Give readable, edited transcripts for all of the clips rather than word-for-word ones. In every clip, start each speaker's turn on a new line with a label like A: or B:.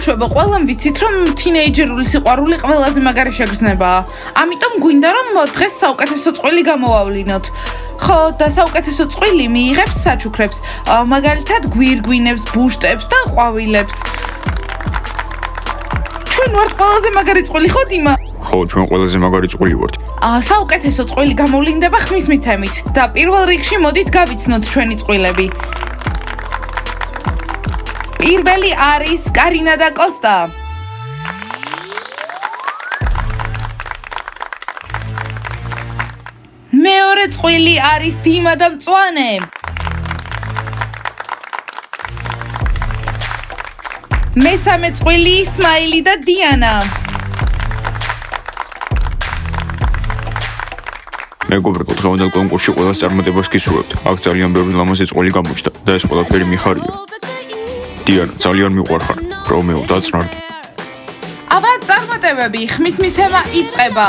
A: ბავშვებო, ყველამ ვიცით, რომ თინეიჯერული სიყვარული ყველაზე მაგარი შეგრძნებაა. ამიტომ გვინდა რომ დღეს საუკეთესო წყვილი გამოვავლინოთ. ხო, და საუკეთესო წყვილი მიიღებს საჩუქრებს, მაგალითად გვირგვინებს, ბუშტებს და ყვავილებს. ჩვენ ვართ ყველაზე მაგარი წყვილი, ხო დიმა?
B: ხო, ჩვენ ყველაზე მაგარი წყვილი ვართ.
A: საუკეთესო წყვილი გამოვლინდება ხმის მიცემით და პირველ რიგში მოდით გავიცნოთ ჩვენი წყვილები. პირველი არის კარინა და კოსტა. მეორე წყვილი არის დიმა და მწვანე. მესამე წყვილი ისმაილი და დიანა.
B: მეგობრებო, დღევანდელ კონკურსში ყველას წარმატებას გისურვებთ. აქ ძალიან ბევრი ლამაზი წყვილი გამოჩნდა და ეს ყველაფერი მიხარია. დიანა, ძალიან მიყვარხარ. რომეო, დაწნარდი.
A: აბა, წარმატებები, ხმის მიცემა იწყება.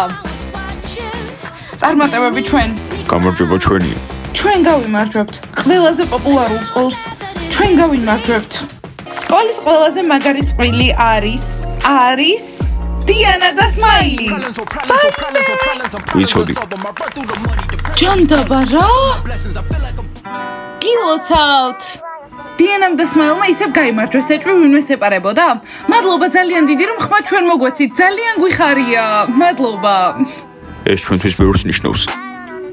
A: წარმატებები ჩვენ.
B: გამარჯვება ჩვენია.
A: ჩვენ გავიმარჯვებთ. ყველაზე პოპულარულ წყვილს ჩვენ გავიმარჯვებთ. სკოლის ყველაზე მაგარი წყვილი არის დიანა და სმაილი.
B: ვიცოდი.
A: ჯანდაბა რა? გილოცავთ. დიანამ და სმაილმა ისევ გაიმარჯვეს, ეჭვი ვინმე ეპარებოდა? მადლობა ძალიან დიდი რომ ხმა ჩვენ მოგვეცით. ძალიან გვიხარია. მადლობა.
B: ეს ჩვენთვის ბევრს ნიშნავს.